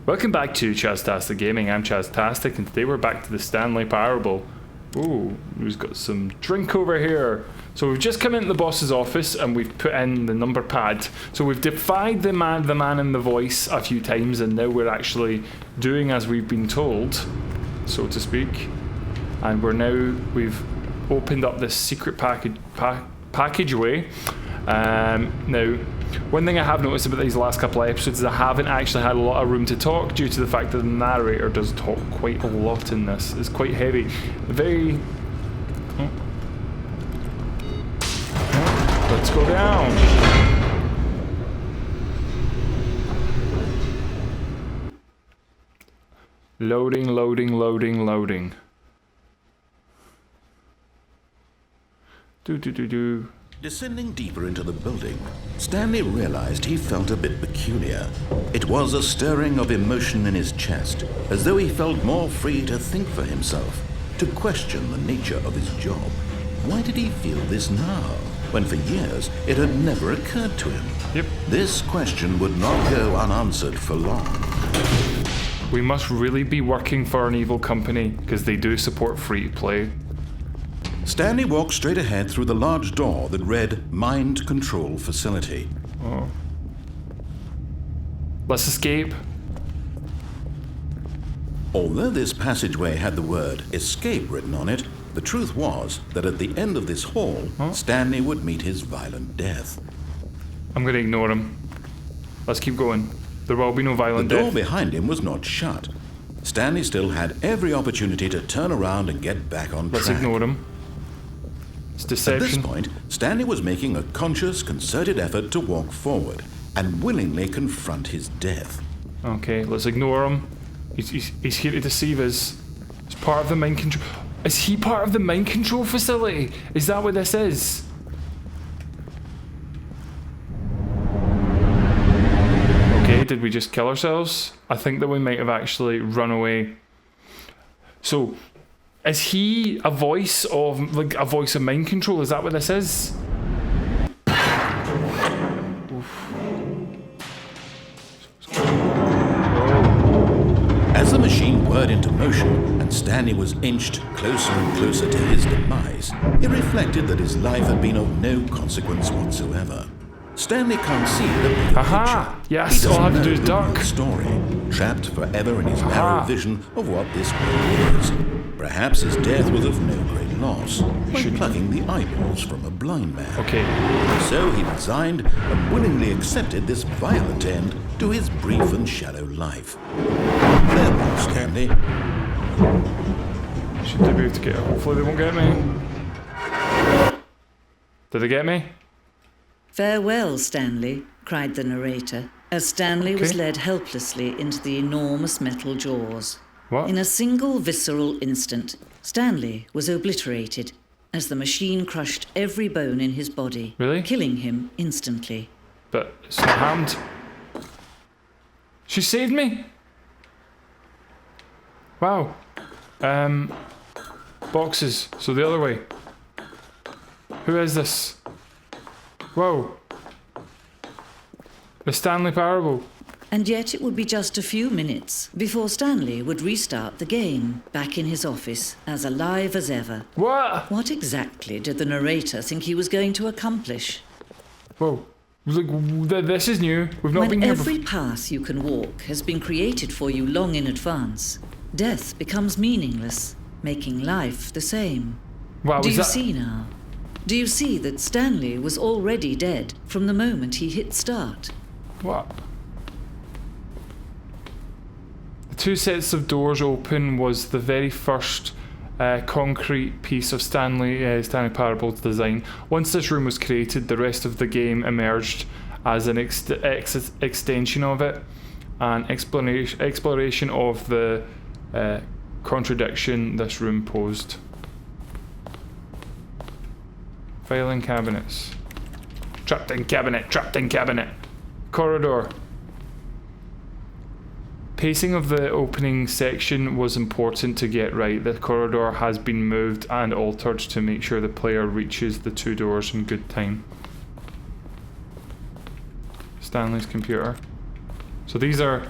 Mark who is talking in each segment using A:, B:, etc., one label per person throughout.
A: Welcome back to Chastastic Gaming. I'm Chastastic, and today we're back to the Stanley Parable. Ooh, we've got some drink over here. So we've just come into the boss's office and we've put in the number pad. So we've defied the man in the voice a few times, and now we're actually doing as we've been told, so to speak. And we've opened up this secret passageway. Now, one thing I have noticed about these last couple of episodes is I haven't actually had a lot of room to talk due to the fact that the narrator does talk quite a lot in this. It's quite heavy. Very... Let's go down. Loading. Do.
B: Descending deeper into the building, Stanley realized he felt a bit peculiar. It was a stirring of emotion in his chest, as though he felt more free to think for himself, to question the nature of his job. Why did he feel this now, when for years it had never occurred to him?
A: Yep.
B: This question would not go unanswered for long.
A: We must really be working for an evil company, because they do support free-to-play.
B: Stanley walked straight ahead through the large door that read Mind Control Facility.
A: Oh. Let's escape.
B: Although this passageway had the word escape written on it, the truth was that at the end of this hall, Stanley would meet his violent death.
A: I'm going to ignore him. Let's keep going. There will be no violent death.
B: The door behind him was not shut. Stanley still had every opportunity to turn around and get back on track.
A: Let's ignore him. It's deception.
B: At this point, Stanley was making a conscious, concerted effort to walk forward and willingly confront his death.
A: Okay, let's ignore him. He's here to deceive us. He's part of the mind control. Is he part of the mind control facility? Is that what this is? Okay, did we just kill ourselves? I think that we might have actually run away. So, is he a voice of mind control? Is that what this is?
B: As the machine whirred into motion and Stanley was inched closer and closer to his demise, it reflected that his life had been of no consequence whatsoever. Stanley can't see the bigger picture.
A: Yes, all I have to do is duck.
B: Story, trapped forever in his narrow vision of what this world is. Perhaps his death was of no great loss, like plucking the eyeballs from a blind man.
A: Okay.
B: So he resigned and willingly accepted this violent end to his brief and shallow life. Farewell, Stanley.
A: Should they be able to get her? Hopefully they won't get me. Did they get me?
C: Farewell, Stanley, cried the narrator, as Stanley was led helplessly into the enormous metal jaws.
A: What?
C: In a single visceral instant, Stanley was obliterated as the machine crushed every bone in his body, killing him instantly.
A: But it's not harmed. She saved me? Wow. Boxes. So the other way. Who is this? Whoa. The Stanley Parable.
C: And yet it would be just a few minutes before Stanley would restart the game, back in his office, as alive as ever.
A: What?
C: What exactly did the narrator think he was going to accomplish?
A: Whoa. This is new. We've not been here before.
C: When every path you can walk has been created for you long in advance, death becomes meaningless, making life the same.
A: Wow,
C: Do you see now? Do you see that Stanley was already dead from the moment he hit start?
A: What? The two sets of doors open was the very first concrete piece of Stanley Parable's design. Once this room was created, the rest of the game emerged as an extension of it, an exploration of the contradiction this room posed. Filing cabinets. Trapped in cabinet. Corridor. Pacing of the opening section was important to get right. The corridor has been moved and altered to make sure the player reaches the two doors in good time. Stanley's computer. So these are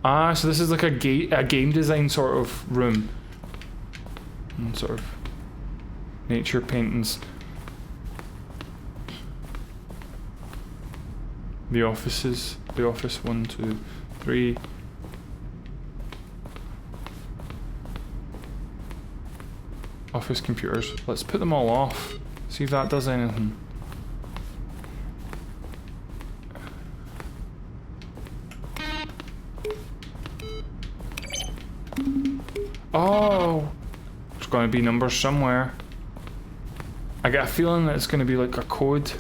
A: Ah, so this is like a game design sort of room. And sort of nature paintings. The offices. The office 1, 2, 3. Office computers. Let's put them all off. See if that does anything. Oh! There's going to be numbers somewhere. I get a feeling that it's going to be like a code.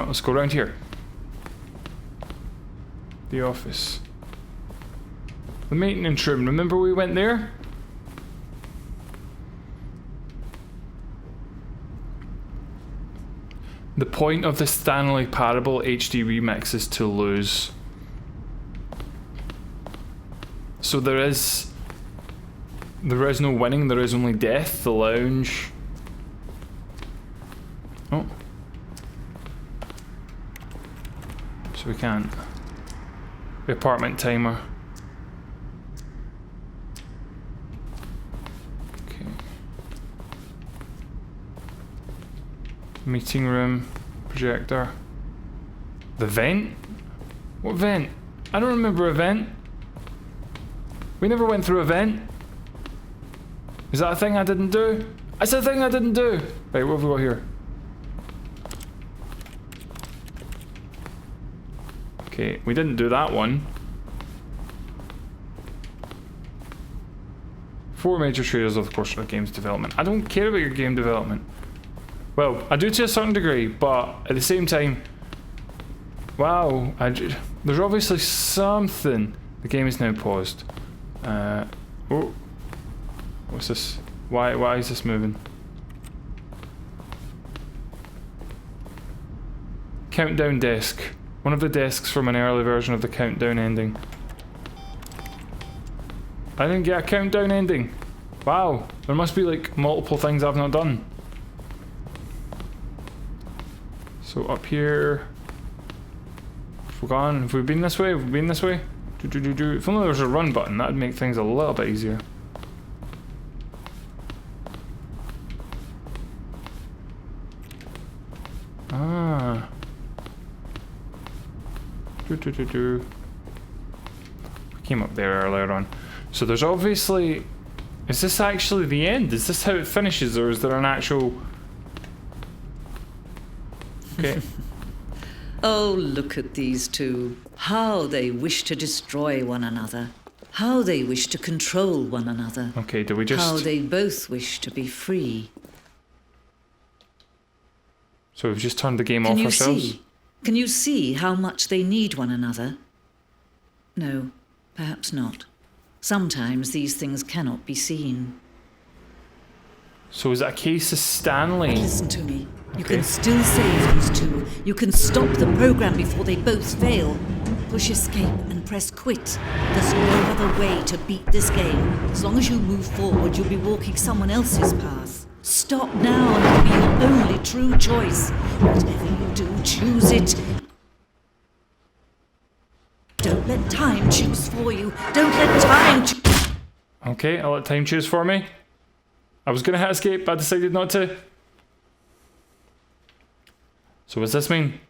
A: Let's go around here. The office. The maintenance room. Remember we went there? The point of the Stanley Parable HD remix is to lose. So there is no winning, there is only death. The lounge. Oh. So we can't. The apartment timer. Okay. Meeting room. Projector. The vent? What vent? I don't remember a vent. We never went through a vent. Is that a thing I didn't do? It's a thing I didn't do! Right, what have we got here? Okay, we didn't do that one. 4 major traders of course of games development. I don't care about your game development. Well, I do to a certain degree, but at the same time, wow, there's obviously something. The game is now paused. Oh, what's this? Why is this moving? Countdown desk. One of the desks from an early version of the countdown ending. I didn't get a countdown ending. Wow, there must be like multiple things I've not done. So up here. Have we gone? Have we been this way? Have we been this way? If only there was a run button, that would make things a little bit easier. Ah. I came up there earlier on. So there's obviously... Is this actually the end? Is this how it finishes, or is there an actual... Okay.
C: Oh, look at these two. How they wish to destroy one another. How they wish to control one another.
A: Okay, do we just...
C: How they both wish to be free.
A: So we've just turned the game off ourselves?
C: Can you see how much they need one another? No, perhaps not. Sometimes these things cannot be seen.
A: So is that a case of Stanley?
C: But listen to me. You can still save these two. You can stop the program before they both fail. Push escape and press quit. There's no other way to beat this game. As long as you move forward, you'll be walking someone else's path. Stop now and it'll be your only true choice. Whatever you do, choose it. Don't let time choose for you. Don't let time choose.
A: Okay, I'll let time choose for me. I was gonna hit escape, but I decided not to. So what's this mean?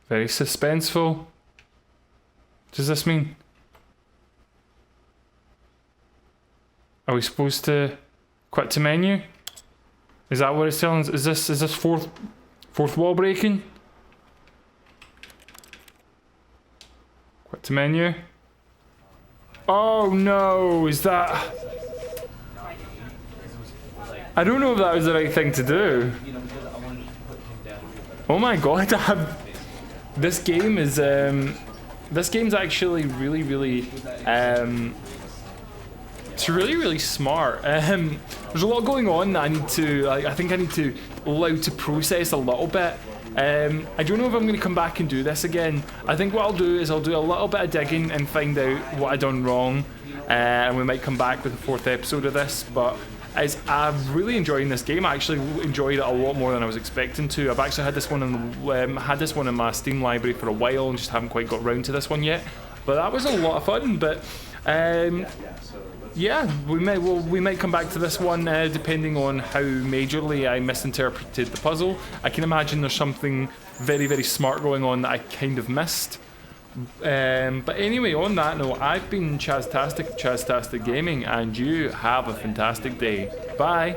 A: Very suspenseful. What does this mean? Are we supposed to quit to menu? Is that what it's telling us? Is this fourth wall breaking? Quit to menu. Oh no, is that... I don't know if that was the right thing to do. Oh my god, this game is this game's actually really it's really smart. There's a lot going on that I think I need to allow to process a little bit. I don't know if I'm going to come back and do this again. I think what I'll do is I'll do a little bit of digging and find out what I done wrong, and we might come back with the 4th episode of this, but is I'm really enjoying this game. I actually enjoyed it a lot more than I was expecting to. I've actually had this one in my Steam library for a while and just haven't quite got round to this one yet. But that was a lot of fun. But yeah, we might come back to this one depending on how majorly I misinterpreted the puzzle. I can imagine there's something very, very smart going on that I kind of missed. But anyway, on that note, I've been Chastastic of Chastastic Gaming, and you have a fantastic day. Bye!